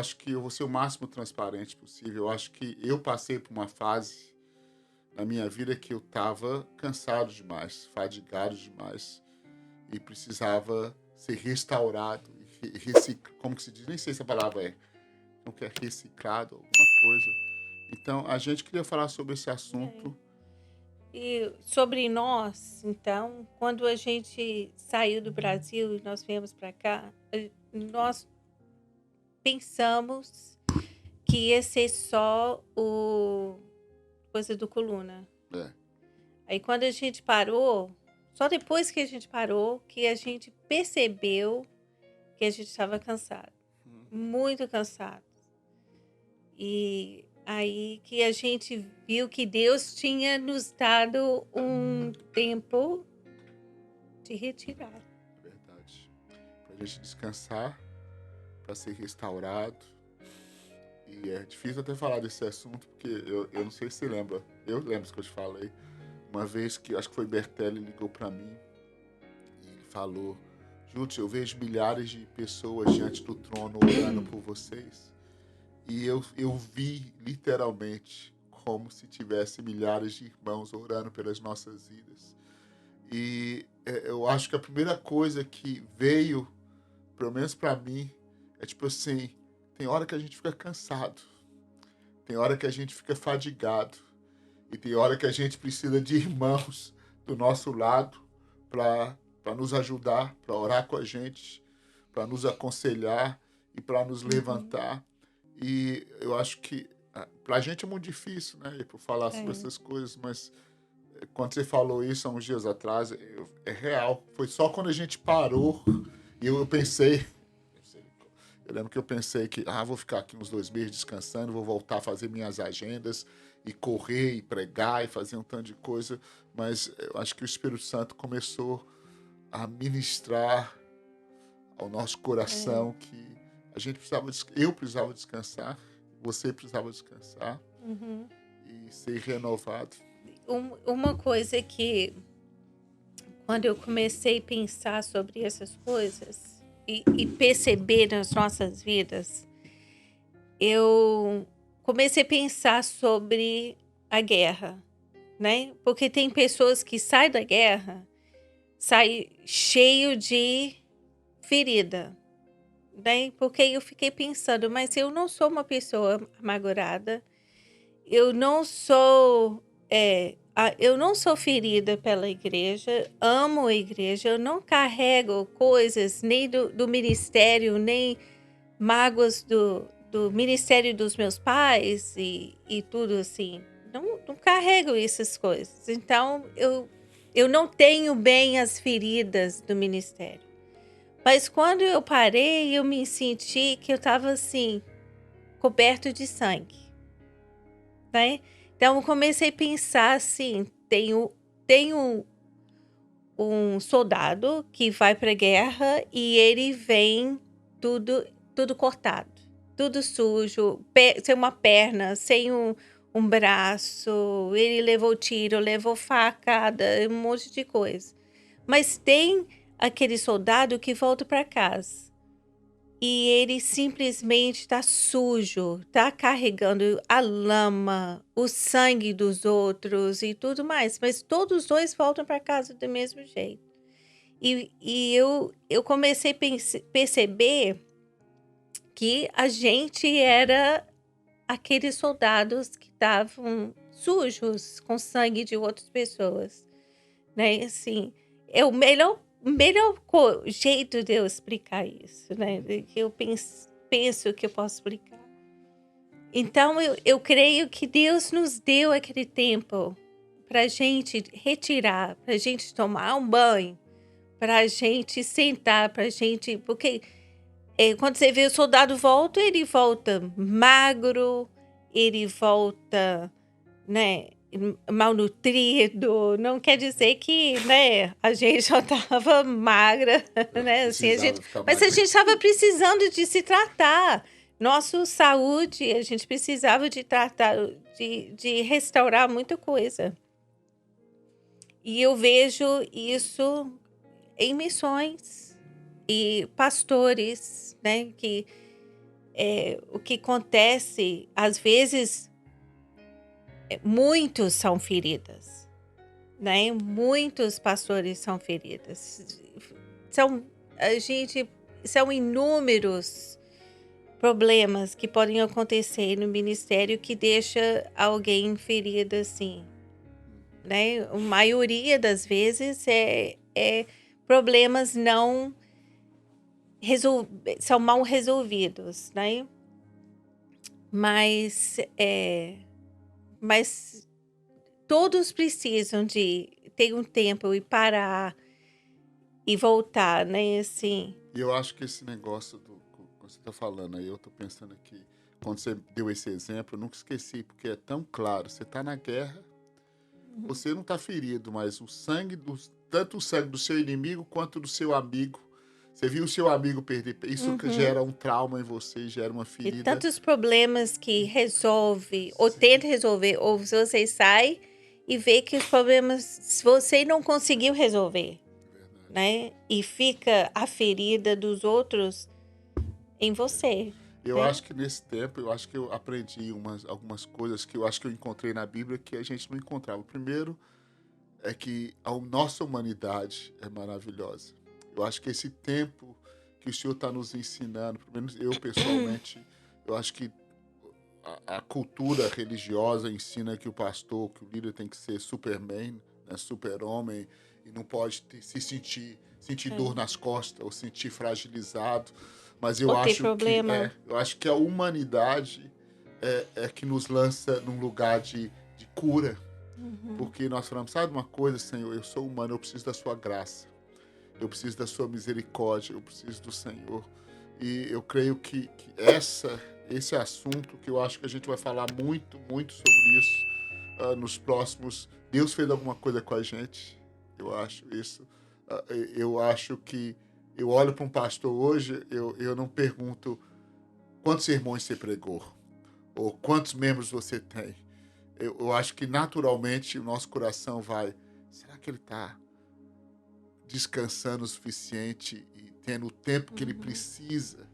acho que eu vou ser o máximo transparente possível. Eu acho que eu passei por uma fase na minha vida que eu estava cansado demais, fadigado demais e precisava ser restaurado, como que se diz? Nem sei se a palavra como que é reciclado, alguma coisa. Então, a gente queria falar sobre esse assunto. E sobre nós, então, quando a gente saiu do Brasil e nós viemos para cá, nós pensamos que ia ser só o coisa do coluna. É, Aí quando a gente parou, só depois que a gente parou, que a gente percebeu que a gente estava cansado, muito cansado. E aí que a gente viu que Deus tinha nos dado um tempo de retirar. verdade. Para a gente descansar, para ser restaurado. E é difícil até falar desse assunto, porque eu não sei se você lembra. Eu lembro que eu te falei. Uma vez que, acho que foi Bertelli, ligou para mim e ele falou: Júlio, eu vejo milhares de pessoas diante do trono orando por vocês. E eu vi literalmente como se tivesse milhares de irmãos orando pelas nossas vidas. E eu acho que a primeira coisa que veio, pelo menos para mim, é tipo assim: tem hora que a gente fica cansado, tem hora que a gente fica fadigado, e tem hora que a gente precisa de irmãos do nosso lado para nos ajudar, para orar com a gente, para nos aconselhar e para nos levantar. E eu acho que para a gente é muito difícil, né, por falar sobre É. essas coisas, mas quando você falou isso há uns dias atrás, é real. Foi só quando a gente parou e eu pensei. Eu lembro que eu pensei que vou ficar aqui uns 2 meses descansando, vou voltar a fazer minhas agendas e correr e pregar e fazer um tanto de coisa. Mas eu acho que o Espírito Santo começou a ministrar ao nosso coração que a gente eu precisava descansar, você precisava descansar Uhum. e ser renovado. Uma coisa que, quando eu comecei a pensar sobre essas coisas e perceber nas nossas vidas, eu comecei a pensar sobre a guerra, né? Porque tem pessoas que saem da guerra, saem cheio de ferida, né? Porque eu fiquei pensando, mas eu não sou uma pessoa amargurada, eu não sou, eu não sou ferida pela igreja, amo a igreja, eu não carrego coisas nem do ministério, nem mágoas do ministério dos meus pais e tudo assim. Não carrego essas coisas. Então, eu não tenho bem as feridas do ministério. Mas quando eu parei, eu me senti que eu estava assim, coberto de sangue, né? Então, eu comecei a pensar assim: tenho um soldado que vai para a guerra e ele vem tudo cortado, tudo sujo, sem uma perna, sem um braço, ele levou tiro, levou facada, um monte de coisa. Mas tem aquele soldado que volta para casa e ele simplesmente está sujo, está carregando a lama, o sangue dos outros e tudo mais, mas todos os dois voltam para casa do mesmo jeito. E eu comecei a perceber que a gente era aqueles soldados que estavam sujos com sangue de outras pessoas, né? Assim, é o melhor jeito de eu explicar isso, né? Que eu penso que eu posso explicar. Então, eu creio que Deus nos deu aquele tempo para a gente retirar, para a gente tomar um banho, para a gente sentar, para a gente... Porque quando você vê o soldado volta, ele volta magro, ele volta, né, malnutrido. Não quer dizer que, né, a gente já estava magra, né? Assim, Precisava ficar mas a magro. gente estava precisando de se tratar. Nossa saúde, a gente precisava de tratar, de restaurar muita coisa. E eu vejo isso em missões e pastores, né, que o que acontece, às vezes, muitos são feridas, né? Muitos pastores são feridas. São inúmeros problemas que podem acontecer no ministério que deixa alguém ferida assim, né? A maioria das vezes é problemas não são mal resolvidos, né? Mas todos precisam de ter um tempo e parar e voltar, né? Assim. E eu acho que esse negócio que você está falando aí, eu estou pensando aqui, quando você deu esse exemplo, eu nunca esqueci, porque é tão claro. Você está na guerra, você não está ferido, mas tanto o sangue do seu inimigo quanto do seu amigo. Você viu o seu amigo perder, isso que gera um trauma em você, gera uma E ferida. tantos problemas que resolve, ou tenta resolver, ou você sai e vê que os problemas você não conseguiu resolver, né? E fica a ferida dos outros em você. Eu acho que nesse tempo, eu acho que eu aprendi algumas coisas que eu acho que eu encontrei na Bíblia que a gente não encontrava. O primeiro é que a nossa humanidade é maravilhosa. Eu acho que esse tempo que o Senhor está nos ensinando, pelo menos eu pessoalmente, eu acho que a cultura religiosa ensina que o pastor, que o líder tem que ser Superman, né, super-homem, e não pode se sentir dor nas costas ou sentir fragilizado. Mas eu acho que a humanidade é que nos lança num lugar de cura. Porque nós falamos, sabe uma coisa, Senhor, eu sou humano, eu preciso da sua graça. Eu preciso da sua misericórdia, eu preciso do Senhor. E eu creio que esse assunto, que eu acho que a gente vai falar muito, muito sobre isso nos próximos... Deus fez alguma coisa com a gente, eu acho isso. Eu acho que eu olho para um pastor hoje, eu não pergunto quantos sermões você pregou, ou quantos membros você tem. Eu acho que naturalmente o nosso coração vai... Será que ele está descansando o suficiente e tendo o tempo que ele precisa